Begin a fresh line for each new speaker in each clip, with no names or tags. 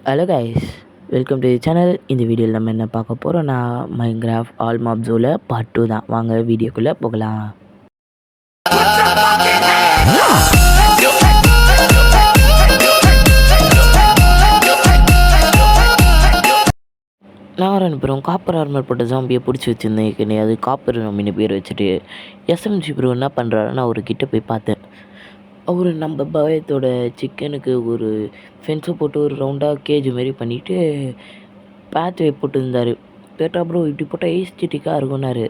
Hello guys, welcome to the channel. இந்த வீடியோவில் நம்ம என்ன பார்க்க போகிறோம்னா மைன்கிராஃப்ட் ஆல் மாப் ஜோவில் பார்ட் 2 தான். வாங்க வீடியோக்குள்ளே போகலாம். நான் அனுப்புகிறோம் காப்பர் ஆர்மர் போட்ட ஜாம்பியை பிடிச்சி வச்சுருந்தேன் கிடையாது. காப்பர் நம்பின்னு பேர் வச்சுட்டு எஸ்எம்ஜி ப்ரோ என்ன பண்ணுறாருன்னு அவர்கிட்ட போய் பார்த்தேன். அவர் நம்ம பயத்தோட சிக்கனுக்கு ஒரு ஃபென்ஸை போட்டு ஒரு ரவுண்டாக கேஜ் மாரி பண்ணிவிட்டு பேட்ச் போட்டுருந்தார். கேட்டா ப்ரோ இப்படி போட்டால் ஏஸ்டிட்டிக்காக இருக்கும்னாரு.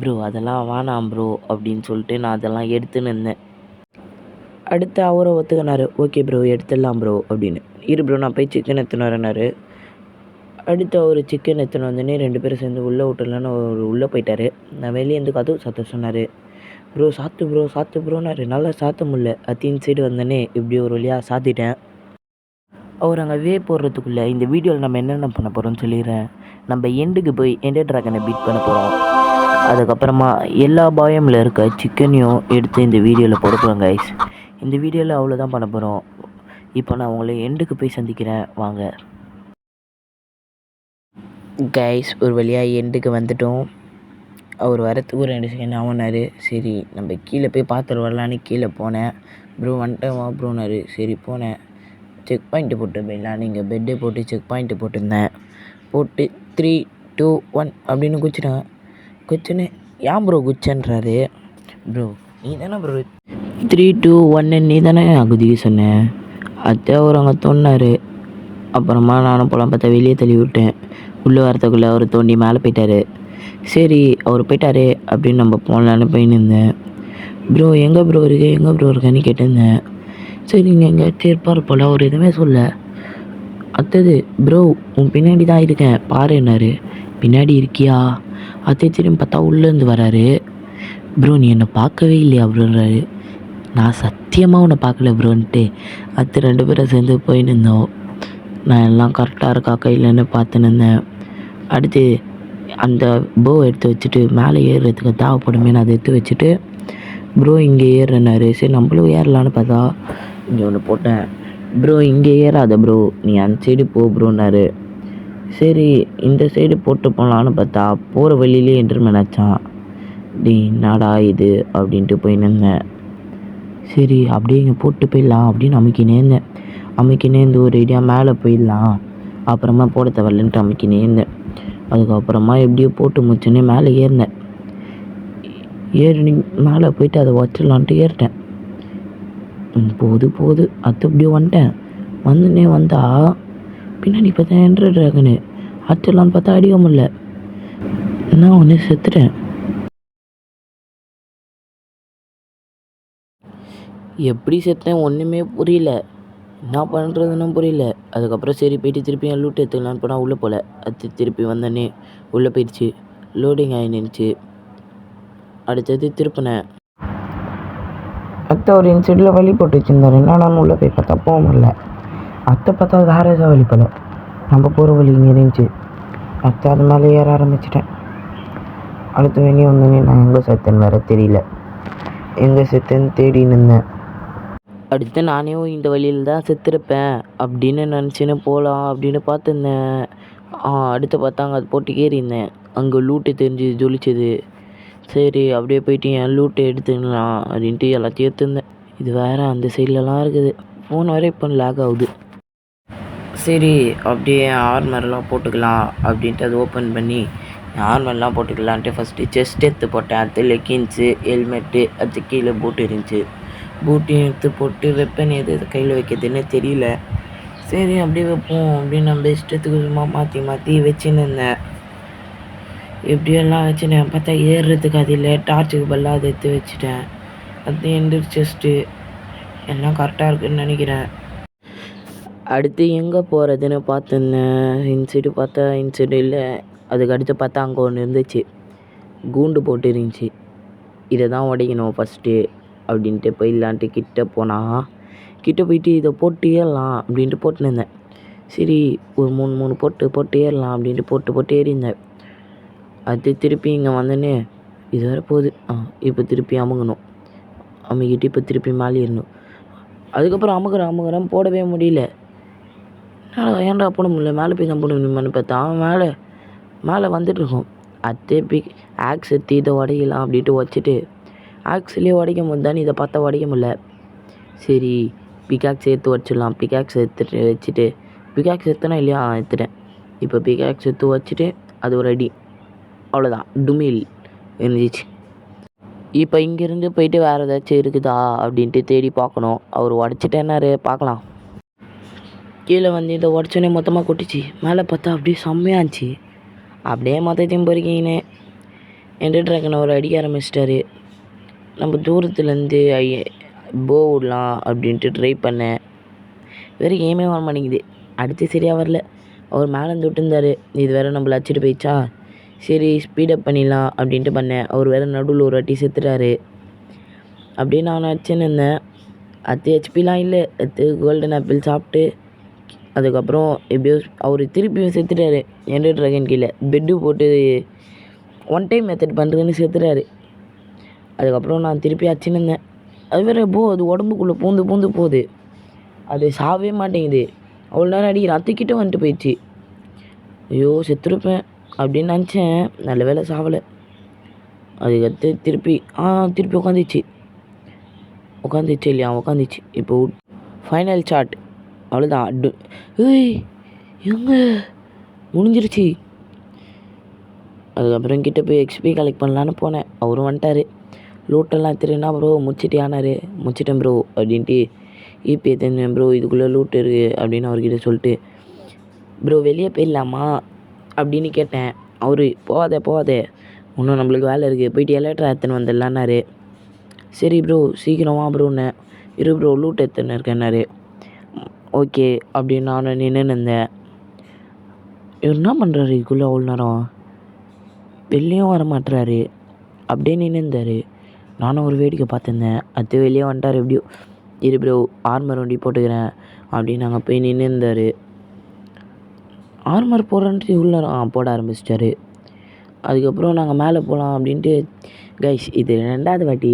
ப்ரோ அதெல்லாம் வேணாம் ப்ரோ அப்படின்னு சொல்லிட்டு நான் அதெல்லாம் எடுத்துன்னு இருந்தேன். அடுத்து அவரை ஒத்துக்கினார். ஓகே ப்ரோ எடுத்துடலாம் ப்ரோ அப்படின்னு. இரு ப்ரோ நான் போய் சிக்கன் எடுத்துன்னு வரேனாரு. அடுத்து அவர் சிக்கன் எடுத்துன்னு வந்தோடனே 2 பேரும் சேர்ந்து உள்ளே விட்டுலான்னு அவர் உள்ளே போயிட்டார். நான் வெளியேருந்து கதவு சாத்த சொன்னார். ப்ரோ சாத்து ப்ரோனாரு. நல்லா சாத்த முடியல. அத்தின் சைடு வந்தோடனே இப்படி ஒரு வழியாக சாத்திட்டேன். அவர் அங்கே வே போடுறதுக்குள்ளே இந்த வீடியோவில் நம்ம என்னென்ன பண்ண போகிறோம்னு சொல்லிடுறேன். நம்ம எண்டுக்கு போய் எண்டர் ட்ராகனை பீட் பண்ண போகிறோம். அதுக்கப்புறமா எல்லா பாயமில் இருக்க சிக்கனையும் எடுத்து இந்த வீடியோவில் போட போகிறோம் கைஸ். இந்த வீடியோவில் அவ்வளோதான் பண்ண போகிறோம். இப்போ நான் உங்களை எண்டுக்கு போய் சந்திக்கிறேன் வாங்க கைஸ். ஒரு வழியாக எண்டுக்கு வந்துட்டோம். அவர் வரத்துக்கு ஒரு 2 செகண்ட் ஆகுனார். சரி நம்ம கீழே போய் பார்த்துட்டு வரலான்னு கீழே போனேன். ப்ரோ வந்துட்டேன் வா ப்ரோனாரு. சரி போனேன். செக் பாயிண்ட்டு போட்டு போயிடலாம். நீங்கள் பெட்டே போட்டு செக் பாயிண்ட்டு போட்டிருந்தேன். போட்டு 3, 2, 1 அப்படின்னு குச்சிட்டேன். குச்சின்னு ஏன் ப்ரோ குச்சன்றாரு. ப்ரோ நீ தானே ப்ரோ 3, 2, 1 நீ தானே குதிக்க சொன்னேன். அத்தை அவர் அங்கே தோண்டினார். அப்புறமா நானும் போலாம் பார்த்தா வெளியே தள்ளி விட்டேன். உள்ளே வரத்துக்குள்ளே அவர் தோண்டி மேலே போயிட்டார். சரி அவர் போயிட்டாரு அப்படின்னு நம்ம போகலான்னு போயின்னு இருந்தேன். ப்ரோ எங்கே ப்ரோ இருக்கேன்னு கேட்டிருந்தேன். சரி நீங்கள் எங்கேயாச்சும் இருப்பார் போல். அவர் எதுவுமே சொல்ல. அடுத்தது ப்ரோ உன் பின்னாடி தான் இருக்கேன் பாருன்னாரு. பின்னாடி இருக்கியா? அத்தை திரும்பி பார்த்தா உள்ளேருந்து வராரு. ப்ரோ நீ என்னை பார்க்கவே இல்லையா ப்ரோன்றாரு. நான் சத்தியமாக உன்னை பார்க்கல ப்ரோன்ட்டு அடுத்து 2 பேரும் சேர்ந்து போயின்னு இருந்தோம். நான் எல்லாம் கரெக்டாக இருக்கா கையிலன்னு பார்த்துன்னு இருந்தேன். அடுத்து அந்த போ எடுத்து வச்சுட்டு மேலே ஏறுறதுக்கு தேவைப்படுமே நான் அதை எடுத்து வச்சுட்டு ப்ரோ இங்கே ஏறுனாரு. சரி நம்மளும் ஏறலான்னு பார்த்தா இங்கே ஒன்று போட்டேன். ப்ரோ இங்கே ஏறாத ப்ரோ நீ அந்த சைடு போ ப்ரோன்னாரு. சரி இந்த சைடு போட்டு போகலான்னு பார்த்தா போகிற வழியிலே என்டர்மேன் ஆச்சான். டி என்னடா இது அப்படின்ட்டு போயின்னு இருந்தேன். சரி அப்படியே இங்கே போட்டு போயிடலாம் அப்படின்னு அமைக்கினே இருந்து ஒரு ஐடியா மேலே போயிடலாம் அப்புறமா போட தேவையில்லைன்ட்டு அமைக்கினே இருந்தேன். அதுக்கப்புறமா எப்படியோ போட்டு முடிச்சோன்னே மேலே ஏறினேன். மேலே போயிட்டு அதை வச்சிடலான்ட்டு ஏறிட்டேன். போது அது அப்படியே வந்துட்டேன். வந்துன்னே வந்தா பின்னாடி பார்த்தா என்ட்ரு ட்ராகனு அடிச்சிடலான்னு பார்த்தா அடிக்க முடியல. நான் ஒன்று செத்துட்டேன். எப்படி செத்தேன் ஒன்றுமே புரியல. என்ன பண்ணுறதுன்னு புரியல. அதுக்கப்புறம் சரி போயிட்டு திருப்பி என் லூட் எடுத்துக்கலான்னு போனால் உள்ளே போகல. அது திருப்பி வந்தோடனே உள்ளே போயிடுச்சு. லோடிங் ஆகி நின்றுச்சு. அடுத்தது திருப்பினேன். அத்தை ஒரு இன்சைடில் வழி போட்டு வச்சுருந்தாரு. நான் உள்ளே போய் பார்த்தா போக முடியல. அத்தை பார்த்தா வேறு ஏதாவது வழி போல. நம்ம போகிற வழி இங்கே இருந்துச்சு. அத்தை அது மேலே ஏற ஆரம்பிச்சிட்டேன். அடுத்து வெளியே வந்தோடனே நான் எங்கே செத்தேன்னு வேறு தெரியல. எங்கே செத்தேன்னு தேடின்னு இருந்தேன். அடுத்து நானே இந்த வழியில் தான் செத்துருப்பேன் அப்படின்னு நினச்சின்னு போகலாம் அப்படின்னு பார்த்துருந்தேன். அடுத்து பார்த்தாங்க அது போட்டு ஏறியிருந்தேன். அங்கே லூட்டு தெரிஞ்சு ஜொலிச்சது. சரி அப்படியே போயிட்டு என் லூட்டை எடுத்துக்கலாம் அப்படின்ட்டு எல்லாத்தையும் எடுத்துருந்தேன். இது வேறு அந்த சைட்லலாம் இருக்குது. ஃபோன் வேறு இப்போ லேக் ஆகுது. சரி அப்படியே ஆர்மர்லாம் போட்டுக்கலாம் அப்படின்ட்டு அதை ஓப்பன் பண்ணி ஆர்மர்லாம் போட்டுக்கலான்ட்டு ஃபஸ்ட்டு செஸ்ட் எடுத்து போட்டேன். அது லெக்கின்ஸு ஹெல்மெட்டு அது கீழே பூட்டு இருந்துச்சு. பூட்டையும் எடுத்து போட்டு வெப்பன் எது கையில் வைக்கிறதுன்னு தெரியல. சரி அப்படியே வைப்போம் அப்படின்னு நம்ம இஷ்டத்துக்கு சும்மா மாற்றி வச்சுன்னு இருந்தேன். எப்படியெல்லாம் வச்சுட்டேன். பார்த்தா ஏறுறதுக்கு அது இல்லை. டார்ச்சுக்கு பதிலாக அதை எடுத்து வச்சுட்டேன். அது எண்டு செஸ்ட்டு எல்லாம் கரெக்டாக இருக்குதுன்னு நினைக்கிறேன். அடுத்து எங்கே போகிறதுன்னு பார்த்துருந்தேன். இன்சைடு பார்த்தா இன்சைடு இல்லை. அதுக்கு அடுத்து பார்த்தா அங்கே ஒன்று இருந்துச்சு. கூண்டு போட்டு இருந்துச்சு. இதை தான் உடைக்கணும் ஃபஸ்ட்டு அப்படின்ட்டு போயிடலான்ட்டு கிட்டே போயிட்டு இதை போட்டு ஏறலாம் அப்படின்ட்டு போட்டுன்னு இருந்தேன். சரி ஒரு 3 போட்டு ஏறலாம் அப்படின்ட்டு போட்டு ஏறியிருந்தேன். அது திருப்பி இங்கே வந்தோடனே இது வேறு போகுது. இப்போ திருப்பி அமுங்கணும். அமுக்கிட்டு இப்போ திருப்பி மேலே ஏறணும். அதுக்கப்புறம் அமுக்கிறேன் போடவே முடியல. ஏன்டா போட முடியல, மேலே போய் தான் போட முடியுமான்னு பார்த்தா மேலே மேலே வந்துட்டுருக்கோம். அதே ஆக்ஸ் எடுத்து இதை உடையலாம் அப்படின்ட்டு வச்சுட்டு ஆக்ஸ்லேயே உடைக்க முடியான்னு இதை பார்த்தா உடைக்க முடியல. சரி பிகாக்ஸ் எடுத்து வச்சிடலாம். பிகாக்ஸ் எடுத்துட்டு வச்சுட்டு பிகாக்ஸ் எடுத்தனா இல்லையா எடுத்துட்டேன். இப்போ பிகாக்ஸ் எடுத்து வச்சுட்டு அது ஒரு அடி, அவ்வளோதான், டுமில் இருந்துச்சு. இப்போ இங்கேருந்து போயிட்டு வேறு ஏதாச்சும் இருக்குதா அப்படின்ட்டு தேடி பார்க்கணும். அவர் உடச்சிட்டேன்னாரு, பார்க்கலாம். கீழே வந்து இதை உடச்சோன்னே மொத்தமாக கொட்டிச்சு. மேலே பார்த்தா அப்படியே செம்மையாக இருந்துச்சு. அப்படியே மொத்தத்தையும் பொறுக்கிங்கன்னு என்டர் ட்ராகனை ஒரு அடிக்க ஆரம்பிச்சிட்டாரு. நம்ம தூரத்துலேருந்து போ விடலாம் அப்படின்ட்டு ட்ரை பண்ணேன். வேறு கேமே வர மாட்டேங்குது. அடுத்து சரியாக வரல. அவர் மேலேருந்து விட்டுருந்தார். இது வேறு நம்மளை அடிச்சிட்டு போயிடுச்சா, சரி ஸ்பீடப் பண்ணிடலாம் அப்படின்ட்டு பண்ணேன். அவர் வேறு நடுவில் ஒரு வாட்டி செத்துட்டார். அப்படியே நான் அடிச்சுன்னு இருந்தேன். அது ஹெச்பிலாம் இல்லை. அது கோல்டன் ஆப்பிள் சாப்பிட்டு அதுக்கப்புறம் எப்படியோ அவர் திருப்பியும் செத்துட்டார். என்டர் ட்ராகன் கீழே பெட்டு போட்டு ஒன் டைம் மெத்தட் பண்ணுறதுன்னு செத்துட்டார். அதுக்கப்புறம் நான் திருப்பி அடிச்சுன்னு இருந்தேன். அது வேறு அது உடம்புக்குள்ளே பூந்து போகுது. அது சாவே மாட்டேங்குது. அவ்வளோ நேரம் அடிக்கிறேன். அத்துக்கிட்ட வந்துட்டு போயிடுச்சு. ஐயோ செத்துருப்பேன் அப்படின்னு நினச்சேன். நல்ல வேலை சாவலை. அதுக்கடுத்து திருப்பி உட்காந்துச்சு இல்லையா, உட்காந்துச்சு. இப்போ ஃபைனல் ஷாட், அவ்வளோதான். ஏய் எங்கே முடிஞ்சிருச்சு. அதுக்கப்புறம் கிட்டே போய் எக்ஸ்பி கலெக்ட் பண்ணலான்னு போனேன். அவரும் வந்துட்டார். லூட்டெல்லாம் எடுத்துருன்னா ப்ரோ முடிச்சிட்டியானாரு. முடிச்சிட்டேன் ப்ரோ அப்படின்ட்டு ஈபி எடுத்துருந்தேன். ப்ரோ இதுக்குள்ளே லூட் இருக்குது அப்படின்னு அவர்கிட்ட சொல்லிட்டு ப்ரோ வெளியே போயிடலாமா அப்படின்னு கேட்டேன். அவர் போகாதே இன்னும் நம்மளுக்கு வேலை இருக்குது, போயிட்டு எலக்ட்ரா எடுத்துன்னு வந்துடலான்னாரு. சரி ப்ரோ சீக்கிரம் வா ப்ரோன்னே. இரு ப்ரோ லூட் எடுத்துன்னு இருக்கேன்னாரு. ஓகே அப்படின்னு நானும் நின்று இருந்தேன். இவர் என்ன பண்ணுறாரு இதுக்குள்ளே அவ்வளோ நேரம், வெளியும் வர மாட்டுறாரு. அப்படியே நின்று இருந்தார். நானும் ஒரு வேடிக்கை பார்த்துருந்தேன். அது வெளியே வந்துட்டார். எப்படியோ இரு ப்ரோ ஆர்மர் வண்டி போட்டுக்கிறேன் அப்படின்னு நாங்கள் போய் நின்று இருந்தார். ஆர்மர் போடுறன்ட்டு இவ்வளோ போட ஆரம்பிச்சிட்டாரு. அதுக்கப்புறம் நாங்கள் மேலே போகலாம் அப்படின்ட்டு கைஸ் இது 2வது வாட்டி.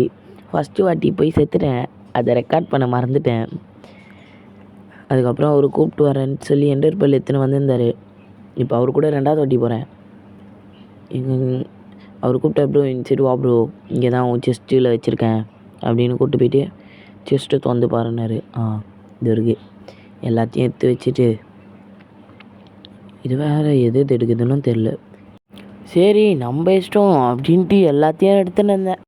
ஃபஸ்ட்டு வாட்டி போய் செத்துட்டேன். அதை ரெக்கார்ட் பண்ண மறந்துட்டேன். அதுக்கப்புறம் அவர் கூப்பிட்டு வரேன்னு சொல்லி என்டர் பல் எடுத்துன்னு வந்திருந்தார். இப்போ அவர் கூட 2வது வாட்டி போகிறேன். அவர் கூப்பிட்டா ப்ரோ சரி வா ப்ரோ இங்கே தான் உன் செஸ்ட்டில் வச்சுருக்கேன் அப்படின்னு கூப்பிட்டு போயிட்டு செஸ்ட்டு திறந்து பாருன்னாரு. இது இருக்குது. எல்லாத்தையும் எடுத்து வச்சுட்டு இது வேறு எது எடுக்குதுன்னு தெரில. சரி நம்ம இஷ்டம் அப்படின்ட்டு எல்லாத்தையும் எடுத்துன்னு இருந்தேன்.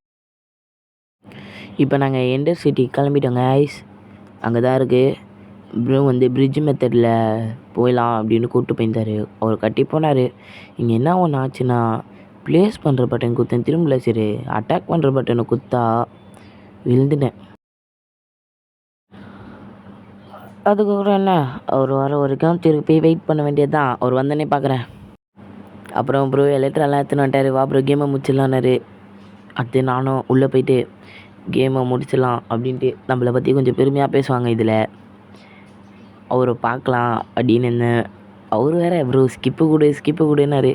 இப்போ நாங்கள் என்டர் சிட்டி கிளம்பிட்டோங்க ஐஸ். அங்கே தான் இருக்குது. ப்ரோ பிரிட்ஜ் மெத்தடில் போயிடலாம் அப்படின்னு கூப்பிட்டு போயிருந்தார். அவர் கட்டி போனார். இங்கே என்ன ஒன்று ஆச்சுன்னா ப்ளேஸ் பண்ணுற பட்டன் குத்தேன் திரும்பல. சரி அட்டாக் பண்ணுற பட்டனை குத்தா விழுந்துட்டேன். அதுக்கப்புறம் என்ன அவர் வர வரைக்கும் திருப்பி வெயிட் பண்ண வேண்டியது தான். அவர் வந்தோடனே பார்க்குறேன். அப்புறம் ப்ரோ எலக்ட்ரெல்லாம் எடுத்துன்னு வந்துட்டார். வா ப்ரோ கேமை முடிச்சிடலான்னாரு. அடுத்து நானும் உள்ளே போயிட்டு கேமை முடிச்சிடலாம் அப்படின்ட்டு நம்மளை பற்றி கொஞ்சம் பெருமையாக பேசுவாங்க இதில். அவரை பார்க்கலாம் அப்படின்னு இருந்தேன். அவர் வேறு ப்ரோ ஸ்கிப்பு கொடுன்னாரு.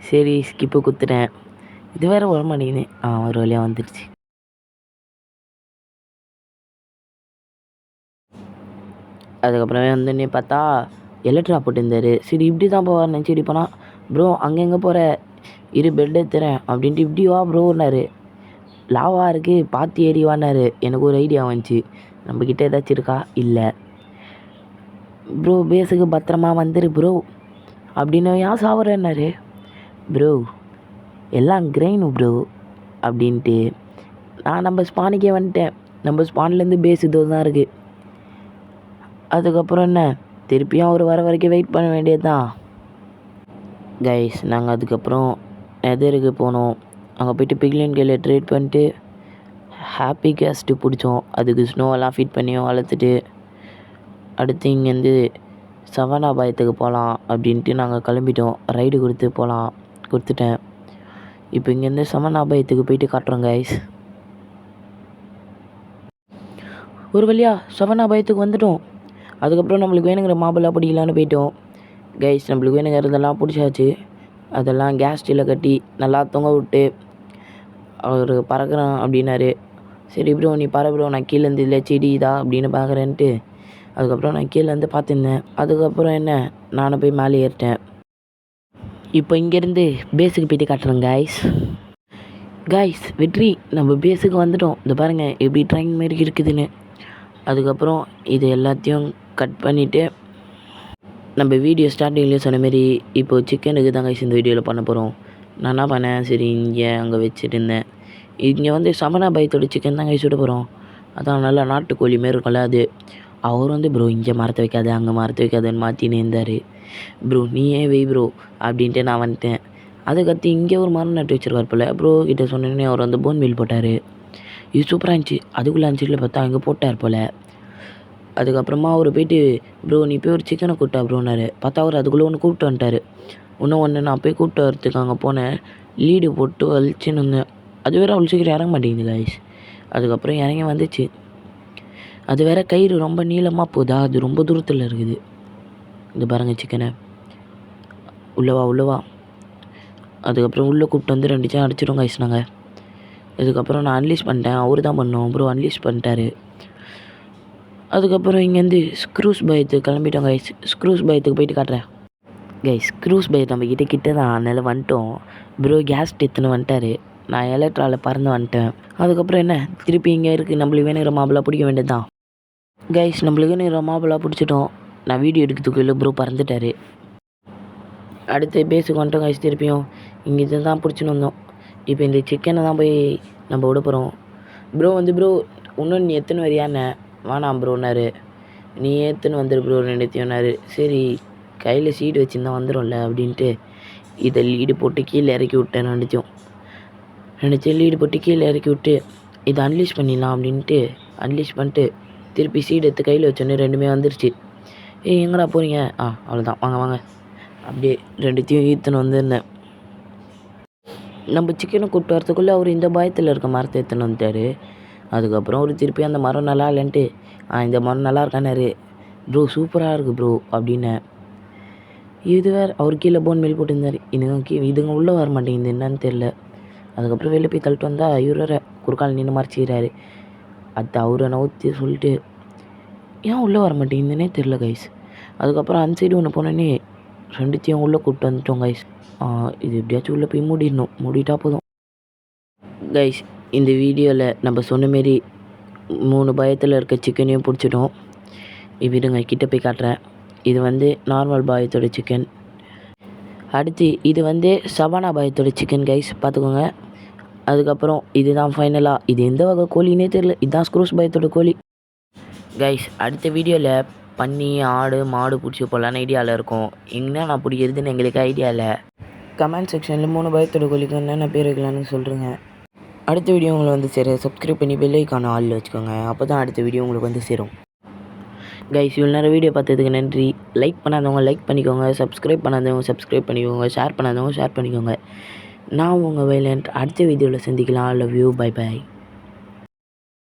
சரி ஸ்கிப்பு குத்துட்டேன். இது வேறு வர மாட்டேங்குது. ஒரு வழியாக வந்துடுச்சு. அதுக்கப்புறமே வந்தோடனே பார்த்தா எலக்ட்ரா போட்டுருந்தார். சரி இப்படி தான் போவார் நினச்சி இப்படி போனால் ப்ரோ அங்கே எங்கே போகிற, இரு பெட் எடுத்துறேன் அப்படின்ட்டு இப்படி வா ப்ரோன்னாரு. லாவா இருக்குது பார்த்து ஏறிவான்னாரு. எனக்கு ஒரு ஐடியா வந்துச்சு, நம்மக்கிட்ட ஏதாச்சும் இருக்கா, இல்லை ப்ரோ பேஸுக்கு பத்திரமா வந்துரு ப்ரோ அப்படின்னு. ஏன் சாவுறேன்னாரு. ப்ரோ எல்லாம் கிரெயினு ப்ரோ அப்படின்ட்டு நான் நம்ம ஸ்பானுக்கே வந்துட்டேன். நம்ம ஸ்பான்லேருந்து பேஸ் இது தான் இருக்குது. அதுக்கப்புறம் என்ன திருப்பியும் அவர் வர வரைக்கும் வெயிட் பண்ண வேண்டியது தான் கைஸ். நாங்கள் அதுக்கப்புறம் நெதருக்கு போனோம். அங்கே போய்ட்டு பிக்லின் கையில் ட்ரேட் பண்ணிட்டு ஹாப்பி கேஸ்ட்டு பிடிச்சோம். அதுக்கு ஸ்னோவெல்லாம் ஃபீட் பண்ணியும் வளர்த்துட்டு அடுத்து இங்கேருந்து சவனாபாயத்துக்கு போகலாம் அப்படின்ட்டு நாங்கள் கிளம்பிட்டோம். ரைடு கொடுத்துட்டேன். இப்போ இங்கேருந்து சவனாபாயத்துக்கு போயிட்டு காட்டுறோம் கைஸ். ஒரு வழியாக சவனாபாயத்துக்கு வந்துட்டோம். அதுக்கப்புறம் நம்மளுக்கு வேணுங்கிற மாபெல்லாம் பிடிக்கலான்னு போயிட்டோம் கைஸ். நம்மளுக்கு வேணுங்கிறதெல்லாம் பிடிச்சாச்சு. அதெல்லாம் கேஸ் ஸ்டீலில் கட்டி நல்லா தொங்க விட்டு அவர் பறக்கிறான் அப்படின்னாரு. சரி ப்ரோ நீ பற ப்ரோ, நான் கீழேருந்து இல்லை செடி இதா அப்படின்னு பார்க்குறேன்ட்டு அதுக்கப்புறம் நான் கீழே வந்து பார்த்துருந்தேன். அதுக்கப்புறம் என்ன நானும் போய் மேலே ஏறிட்டேன். இப்போ இங்கேருந்து பேஸுக்கு போய்ட்டு காட்டுறேன் கைஸ் வெற்றி நம்ம பேஸுக்கு வந்துட்டோம். இந்த பாருங்கள் எப்படி ட்ரெயின் மாரி இருக்குதுன்னு. அதுக்கப்புறம் இது எல்லாத்தையும் கட் பண்ணிவிட்டு நம்ம வீடியோ ஸ்டார்டிங்லேயே சொன்ன மாரி இப்போது சிக்கனுக்கு தான் கைஸ் இந்த வீடியோவில் பண்ண போகிறோம். நான் என்ன பண்ணேன், சரி இங்கே அங்கே வச்சுட்டு இருந்தேன். இங்கே வந்து சமணா பயத்தோட சிக்கன் தான் கைஸ் சுட போகிறோம். அதான் நல்லா நாட்டுக்கோழி மாரி இருக்கும்ல அது. அவர் வந்து ப்ரோ இங்கே மரத்தை வைக்காது அங்கே மரத்தை வைக்காதுன்னு மாற்றின்னு இருந்தார். ப்ரோ நீயே வை ப்ரோ அப்படின்ட்டு நான் வந்துட்டேன். அதுக்கடுத்து இங்கே ஒரு மரம் நட்டு வச்சுருக்கார் போல். ப்ரோ கிட்டே சொன்னோன்னே அவர் வந்து போன் மீல் போட்டார். இது சூப்பராக இருந்துச்சு. அதுக்குள்ளே அஞ்சில் பார்த்தா அங்கே போட்டார் போல். அதுக்கப்புறமா அவர் போய்ட்டு ப்ரோ நீ போய் ஒரு சிக்கனை கூப்பிட்டா ப்ரோன்னாரு. பார்த்தா அவர் அதுக்குள்ளே ஒன்று கூப்பிட்டு வந்துட்டார். ஒன்று நான் போய் கூப்பிட்டு வரத்துக்கு அங்கே போனேன். லீடு போட்டு வலிச்சுன்னு இருந்தேன். அது வேறு அவ்வளோ சீக்கிரம் இறங்க மாட்டேங்குது கைஸ். அதுக்கப்புறம் இறங்கி வந்துச்சு. அது வேறு கயிறு ரொம்ப நீளமாக போகுதா, அது ரொம்ப தூரத்தில் இருக்குது. இந்த பாருங்கள் சிக்கனை உள்ளவா. அதுக்கப்புறம் உள்ளே கூப்பிட்டு வந்து 2 சான் அடிச்சிடும் கைஸ் நாங்கள். அதுக்கப்புறம் நான் அன்லீஸ் பண்ணிட்டேன். அவர் தான் பண்ணோம் ப்ரோ அன்லீஸ் பண்ணிட்டாரு. அதுக்கப்புறம் இங்கேருந்து ஸ்க்ரூஸ் பயத்துக்கு கிளம்பிட்டோம் கைஸ். ஸ்க்ரூஸ் பயத்துக்கு போயிட்டு காட்டுறேன் கைஸ். ஸ்க்ரூஸ் பை நம்ம கிட்ட தான் அதனால் வந்துட்டோம். ப்ரோ கேஸ் எடுத்துன்னு வந்துட்டார். நான் எலக்ட்ராவில் பறந்து வந்துட்டேன். அதுக்கப்புறம் என்ன திருப்பி இங்கே இருக்குது நம்மளுக்கு வேணுங்கிற மாப்பிளா பிடிக்க வேண்டியது தான் கைஸ். நம்மளுக்கு வேணுங்கிற மாப்பிளா பிடிச்சிட்டோம். நான் வீடியோ எடுக்கிறதுக்குள்ளே ப்ரோ பறந்துட்டார். அடுத்து பேஸுக்கு வந்துட்டோம் கைஸ். திருப்பியும் இங்கே இது தான் பிடிச்சின்னு வந்தோம். இப்போ இந்த சிக்கனை தான் போய் நம்ம விட போகிறோம். ப்ரோ வந்து ப்ரோ இன்னொன்று நீ எத்தனை வரியாண்ணே வேணாம் ப்ரோன்னாரு. நீ ஏற்றுன்னு வந்துடு ப்ரோ 2த்தையும்னாரு. சரி கையில் சீடு வச்சுருந்தா வந்துடும்ல அப்படின்ட்டு இதை லீடு போட்டு கீழே இறக்கி விட்டேன். 2த்தையும் லீடு போட்டு கீழே இறக்கி விட்டு இதை அன்லீஸ் பண்ணிடலாம் அப்படின்ட்டு அன்லீஸ் பண்ணிட்டு திருப்பி சீடு எடுத்து கையில் வச்சோன்னே 2மே வந்துருச்சு. எங்கடா போகிறீங்க? அவ்வளோதான் வாங்க அப்படியே 2த்தையும் ஈத்துன்னு வந்துருந்தேன். நம்ம சிக்கனை கூப்பிட்டு வரத்துக்குள்ளே அவர் இந்த பயத்தில் இருக்க மரத்தை எடுத்துன்னு வந்துட்டார். அதுக்கப்புறம் அவர் திருப்பி அந்த மரம் நல்லா இல்லைன்ட்டு இந்த மரம் நல்லா இருக்கானாரு. ப்ரோ சூப்பராக இருக்குது ப்ரோ அப்படின்னேன். இது வேறு அவர் கீழே போன் மேல் போட்டுருந்தார். இதுங்க உள்ளே வர மாட்டேங்குது என்னன்னு தெரில. அதுக்கப்புறம் வெளில போய் தள்ளிட்டு வந்தால் இவர் வேறு குறுக்கால் நின்று மறைச்சிக்கிறாரு. அது அவரை நவுத்தி சொல்லிட்டு ஏன் உள்ளே வர மாட்டேங்குதுன்னே தெரில கைஸ். அதுக்கப்புறம் அந்த சைடு ஒன்று போனோன்னே 2த்தையும் உள்ளே கூப்பிட்டு வந்துட்டோம் கைஸ். இது எப்படியாச்சும் உள்ளே போய் மூடிட்டா போதும் கைஸ். இந்த வீடியோவில் நம்ம சொன்ன மாரி 3 பயத்தில் இருக்க சிக்கனையும் பிடிச்சிட்டோம். விடுங்க கிட்டே போய் காட்டுறேன். இது வந்து நார்மல் பாயத்தோட சிக்கன். அடுத்து இது வந்து சவானா பாயத்தோட சிக்கன் கைஸ் பார்த்துக்கோங்க. அதுக்கப்புறம் இதுதான் ஃபைனலாக. இது எந்த வகை கோழின்னே தெரில. இதுதான் ஸ்க்ரூஸ் பாயத்தோட கோழி கைஸ். அடுத்த வீடியோவில் பன்னி ஆடு மாடு பிடிச்சி போகலான்னு ஐடியாவில் இருக்கும். எங்கன்னா நான் பிடிக்கிறதுன்னு எங்களுக்கு ஐடியா இல்லை. கமெண்ட் செக்ஷனில் 3 பயத்தோட கோழிக்கு என்னென்ன பேர் வைக்கலான்னு சொல்கிறேங்க. அடுத்த வீடியோ உங்களை வந்து சப்ஸ்கிரைப் பண்ணி பெல் ஐக்கான ஆளில் வச்சுக்கோங்க. அப்போ தான் அடுத்த வீடியோ உங்களுக்கு வந்து சேரும் கைஸ். இவ்வளோ நேரம் வீடியோ பார்த்ததுக்கு நன்றி. லைக் பண்ணாதவங்க லைக் பண்ணிக்கோங்க. சப்ஸ்கிரைப் பண்ணாதவங்க சப்ஸ்கிரைப் பண்ணிக்கோங்க. ஷேர் பண்ணாதவங்க ஷேர் பண்ணிக்கோங்க. நான் உங்கள் வைலண்ட் அடுத்த வீடியோவில் சந்திக்கலாம். Love you. பை.